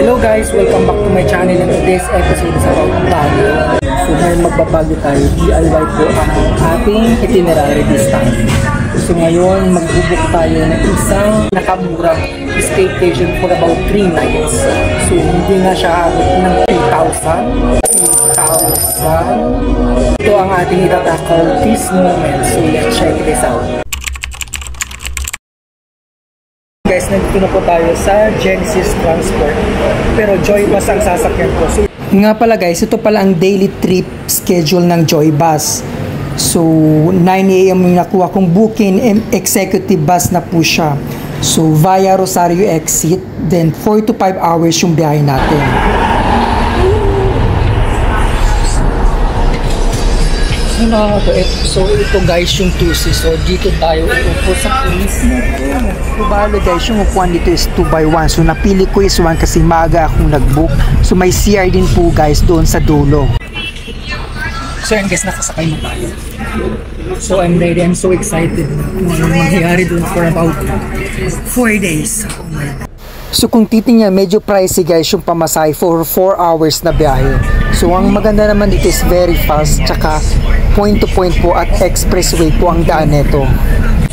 Hello guys, welcome back to my channel, and today's episode is about Baguio. So ngayon magbabago tayo, DIY po ang ating itinerary this time. So ngayon magbubuk tayo ng isang nakamurang staycation for about 3 nights. So hindi nga siya abot ng 2,000. Ito ang ating itatakal this moment. So let's check this out. Guys, nandito na po tayo sa Genesis Transport, pero Joy Bus ang sasakyan ko. So, nga pala guys, ito pala ang daily trip schedule ng Joy Bus. So 9 AM yung nakuha kong booking, executive bus na po siya. So via Rosario exit, then 4 to 5 hours yung biyahe natin. So ito guys yung 2C. So dito tayo upo sa police na ito. So bale guys, yung upuan dito is 2x1. So napili ko is 1 kasi maaga akong nag-book. So may CR din po guys doon sa dulo. So yun guys, nakasakay na tayo. So I'm ready, I'm so excited kung anong mangyayari doon for about 4 days. So kung titingnan, medyo pricey guys yung pamasahe for 4 hours na biyahe. So ang maganda naman dito is very fast, tsaka point to point po at expressway po ang daan nito.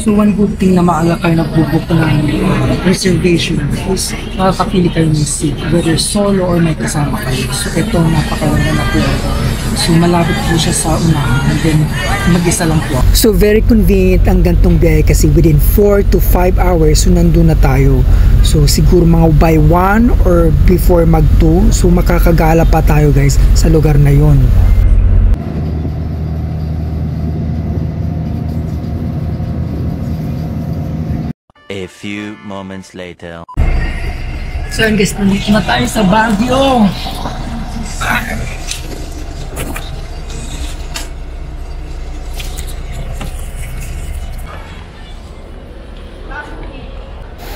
So one good thing na maaga kayo nagbubook ng reservation is makakapili kayo ng seat, whether solo or may kasama kayo. So ito napakaganda na po. So malapit po siya sa unahan, and then mag-isa lang po. So very convenient ang gantong biyahe kasi within 4 to 5 hours so nandun na tayo. So siguro mga by 1 or before mag 2, so makakagala pa tayo guys sa lugar na yon. A few moments later. So guys, nandito na tayo sa Baguio.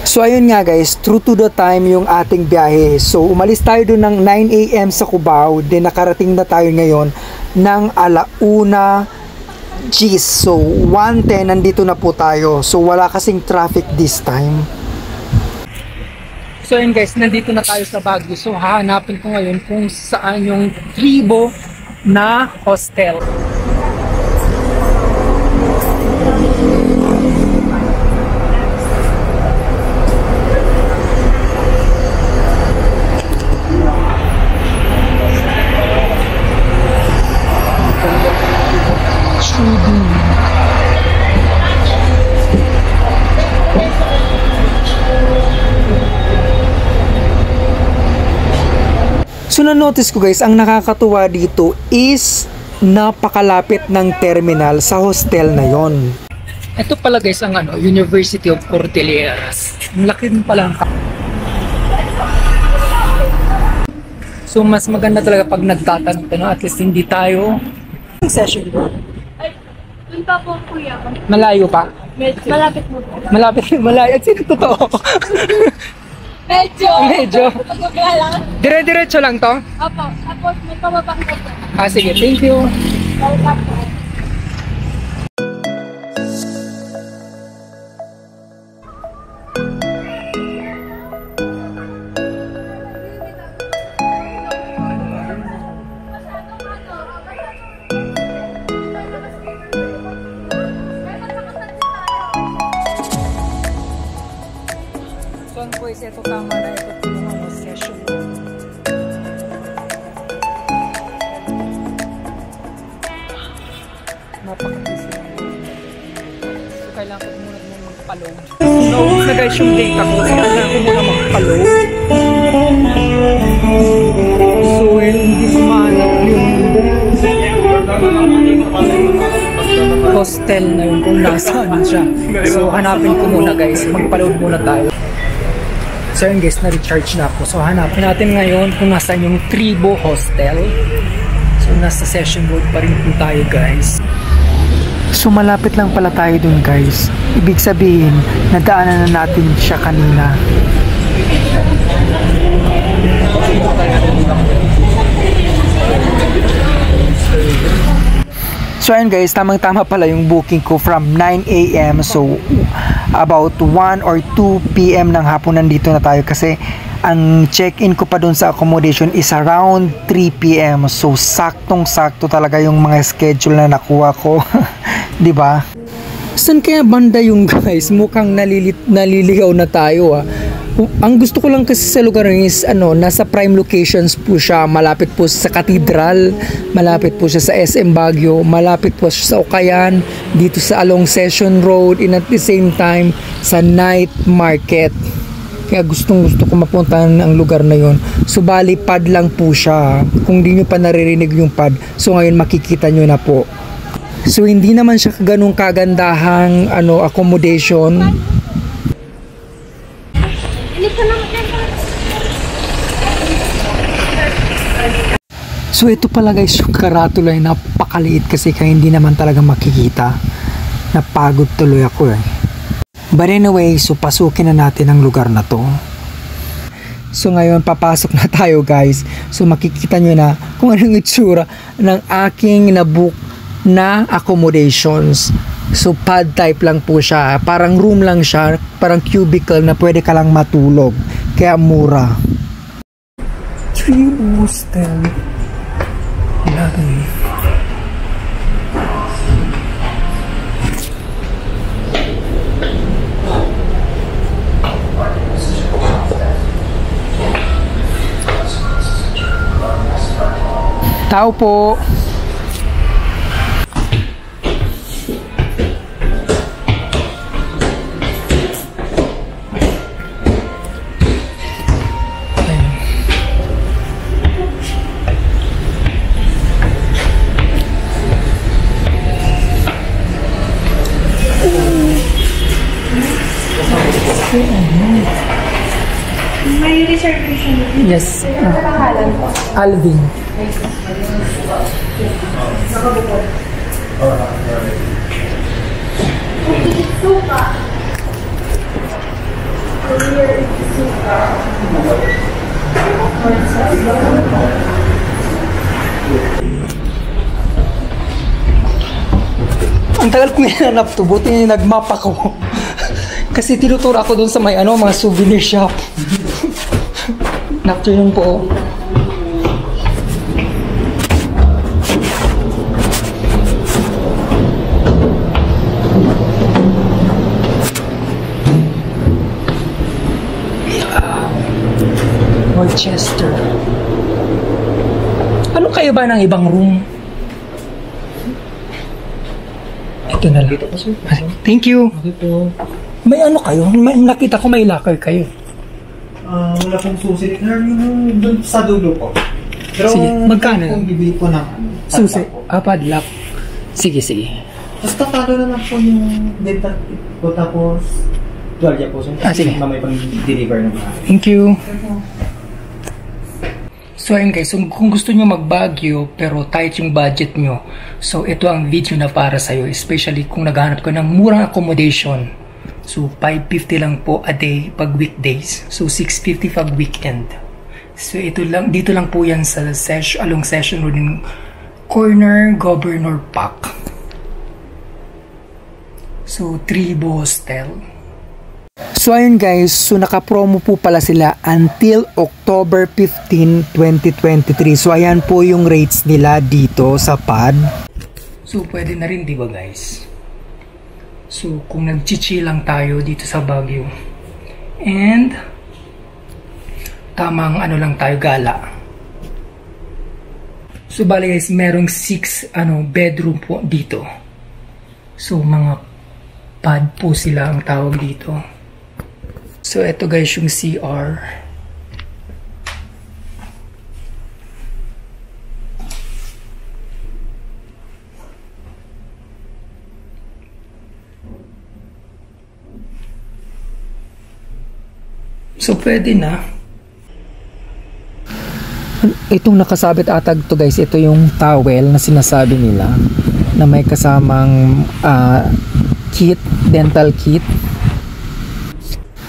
So ayun nga guys, true to the time yung ating biyahe. So umalis tayo doon ng 9 AM sa Cubao, then nakarating na tayo ngayon ng 1:00 G's. So 1:10 nandito na po tayo. So wala kasing traffic this time. So ayun guys, nandito na tayo sa Baguio. So hahanapin ko ngayon kung saan yung tribo na hostel. So na-notice ko guys, ang nakakatuwa dito is napakalapit ng terminal sa hostel na yon. Ito pala guys ang University of Cordilleras. Ang laki din pala. So mas maganda talaga pag nagtatanong, at least hindi tayo session dito. Ay, dun pa po kuya. Malayo pa? Medyo. Malapit mo po. Malapit, malayo. At sino totoo? Medyo. Medyo. Dire-diretso lang to? Opo. Tapos may pababang po. Sige, thank you. Welcome po. So boys, ito tama na ito yung session. Napaka-busy na. So kailangan ko muna magpa-load. Naubos na guys yung data ko. Kailangan ko muna magpa-load. So hindi ko mahanap yung hostel na yun kung nasaan siya. So hanapin ko muna guys. Magpa-load muna tayo. So yun guys, na-recharge na ako. So hanapin natin ngayon kung nasaan yung Tribo Hostel. So nasa Session Road pa rin po tayo guys. So malapit lang pala tayo dun guys. Ibig sabihin, nadaanan na natin siya kanina. So ayun guys, tamang-tama pala yung booking ko from 9 AM. So about 1 or 2 PM ng hapon nandito na tayo kasi Ang check-in ko pa doon sa accommodation is around 3 p.m. So saktong-sakto talaga yung mga schedule na nakuha ko. 'Di ba? Saan kaya banda yung guys? Mukhang naliligaw na tayo ah. Ang gusto ko lang kasi sa lugar is nasa prime locations po siya. Malapit po sa Cathedral, malapit po siya sa SM Baguio, malapit po siya sa Ukayan, dito sa along Session Road, and at the same time sa night market. Kaya gustong gusto ko mapuntahan ang lugar na yon. So bali pad lang po siya. Kung di nyo pa naririnig yung pad, so ngayon makikita nyo na po. So hindi naman siya ganung kagandahang accommodation. So ito pala guys yung karatula, napakaliit kasi kaya hindi naman talaga makikita. Napagod tuloy ako eh. But anyway, so pasukin na natin ang lugar na to. So ngayon papasok na tayo guys. So makikita nyo na kung anong itsura ng aking nabook na accommodations. So pad type lang po siya. Parang room lang siya. Parang cubicle na pwede ka lang matulog. Kaya mura. Tree hostel. Lagi. Tao po. May reservation. Yes. Ano pangalan po? Alvin. Suka. Suka. Ang tagal ko hinanap to, buti nagmap ako. Kasi tinuturo ako doon sa may mga souvenir shop. Afternoon po. Worcester. Ano kayo ba ng ibang room? Ito na lang. Thank you. Okay po. May kayo? Nakita ko may locker kayo. Wala pong susi. Doon sa dulo po. Pero Sige, magkano? Kung bibili po ng Susi. padlock po. Padlock. Sige, sige. Tapos tatalo na lang po yung dental kit po. Tapos tuwalya po. So, sige. Mamay pang deliver na mga. Thank you. So ayun guys, kung gusto nyo mag-Baguio pero tight yung budget nyo, so ito ang video na para sa'yo, especially kung naghahanap ka ng murang accommodation. So 550 lang po a day pag weekdays, so 650 pag weekend. So dito lang po yan sa along Session Road in corner Governor Park. So Tribo Hostel. So ayun guys, so naka-promo po pala sila until October 15, 2023. So ayan po yung rates nila dito sa pad. So pwede na rin, di ba guys? So kung nag-chill lang tayo dito sa Baguio and tamang lang tayo, gala. So bali guys, merong 6 bedroom po dito. So mga pad po sila ang tawag dito. So eto guys yung CR. So pwede na. Itong nakasabit atag to guys, ito yung towel na sinasabi nila na may kasamang kit, dental kit.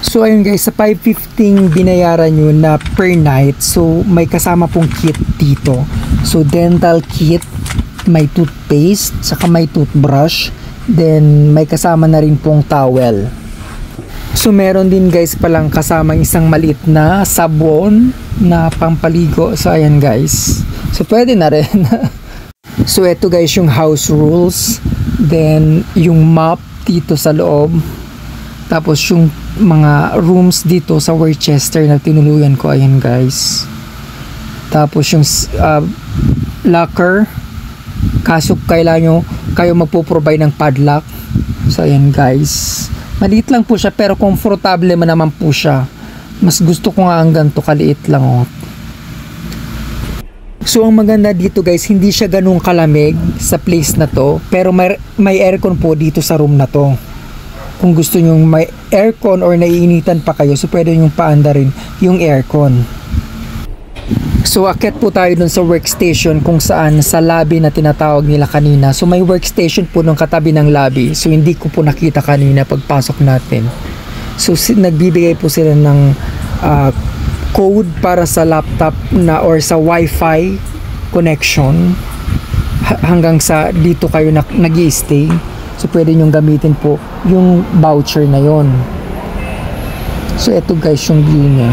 So ayun guys, sa 550 binayaran nyo na per night, so may kasama pong kit dito. So dental kit, may toothpaste, saka may toothbrush, then may kasama na rin pong towel. So meron din guys palang kasama isang maliit na sabon na pampaligo. So ayan guys. So pwede na rin. So eto guys yung house rules. Then yung map dito sa loob. Tapos yung mga rooms dito sa Worcester na tinuluyan ko. Ayan guys. Tapos yung locker. Kaso kailangan kayo magpo-provide ng padlock. So ayan guys. Maliit lang po siya pero komportable man naman po siya. Mas gusto ko nga ang ganito kaliit lang oh. So ang maganda dito guys, hindi siya ganun kalamig sa place na to, pero may aircon po dito sa room na to. Kung gusto nyo may aircon or naiinitan pa kayo, so pwede nyo paanda rin yung aircon. So akit po tayo dun sa workstation kung saan sa lobby na tinatawag nila kanina. So may workstation po nung katabi ng lobby. So hindi ko po nakita kanina pagpasok natin. So nagbibigay po sila ng code para sa laptop na or sa wifi connection hanggang sa dito kayo nag-i-stay. So pwede nyong gamitin po yung voucher na yon. So eto guys yung view niya.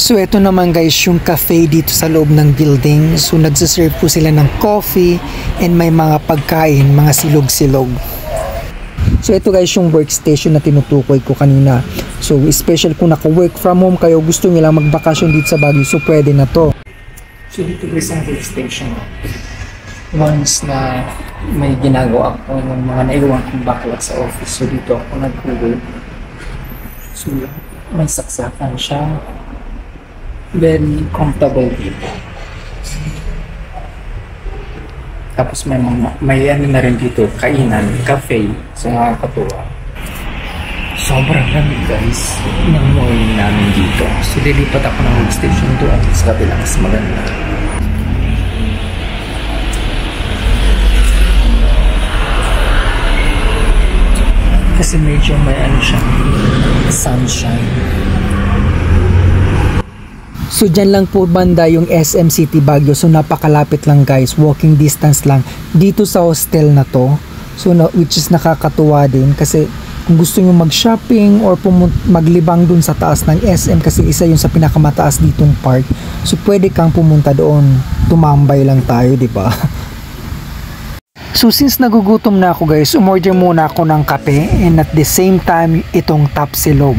So ito naman guys yung cafe dito sa loob ng building. So nagsaserve po sila ng coffee and may mga pagkain, mga silog-silog. So ito guys yung workstation na tinutukoy ko kanina. So especially kung naka-work from home kayo, gusto nyo lang magbakasyon dito sa Baguio, so pwede na to. So dito guys ang workstation. Once na may ginagawa ko ng mga naiwan kong backlog sa office, so dito ako nag-work. So may saksakan siya. Very comfortable dito. Tapos may ano na rin dito, kainan, cafe. So nakakatuwa. Sobrang lamig guys ng morning namin dito. So lilipat ako ng workstation doon sa kabila, mas maganda. Kasi medyo may ano siya, sunshine. So dyan lang po banda yung SM City Baguio. So napakalapit lang guys, walking distance lang dito sa hostel na to. So which is nakakatuwa din kasi kung gusto nyo mag-shopping or maglibang dun sa taas ng SM kasi isa yun sa pinakamataas ditong park. So pwede kang pumunta doon, tumambay lang tayo, di ba? So since nagugutom na ako guys, umorder muna ako ng kape and at the same time itong tapsilog.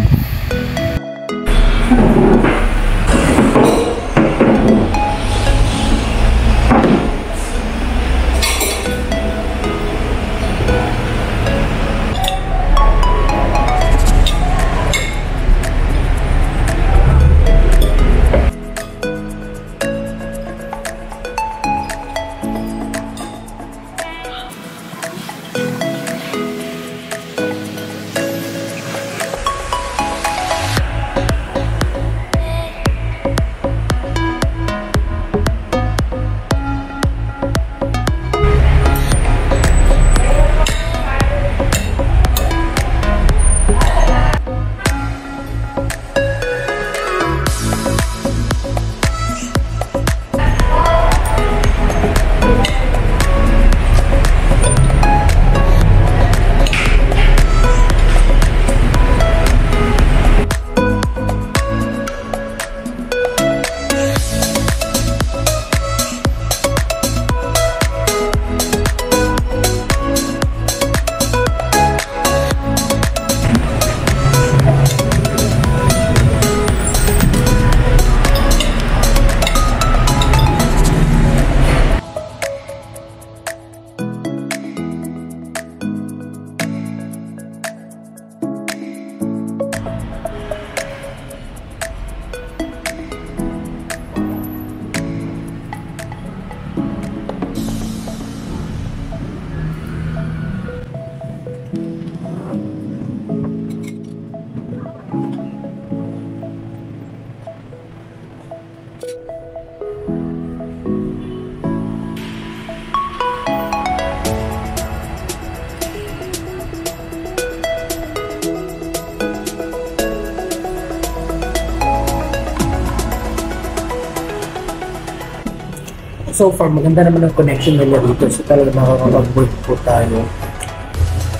so far maganda naman ang connection nila dito, so talaga makakapag-work po tayo.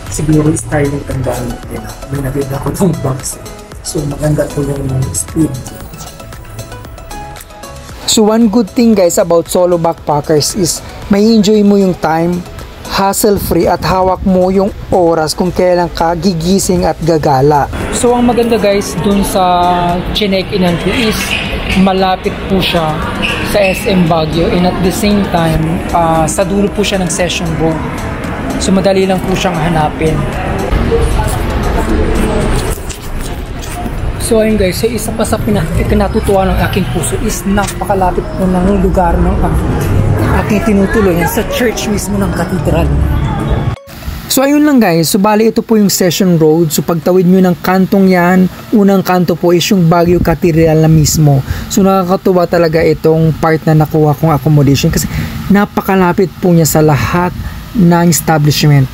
Siguro Starlink ang gamit nila. May nakita ko itong box, so maganda po yung speed. So one good thing guys about solo backpackers is may enjoy mo yung time, hassle-free at hawak mo yung oras kung kailan ka gigising at gagala. So ang maganda guys dun sa chinek-inan ko is malapit po siya sa SM Baguio, and at the same time sa dulo po siya ng Session Road. So madali lang po siyang hanapin. So ayun guys, so isa pa sa pinatutuwa ng aking puso is napakalapit po ng lugar ng aking tinutuloy sa church mismo ng katedral. So ayun lang guys, so bali ito po yung Session Road. So pagtawid nyo ng kantong yan, unang kanto po is yung Baguio Cathedral na mismo. So nakakatuwa talaga itong part na nakuha kong accommodation kasi napakalapit po niya sa lahat ng establishment.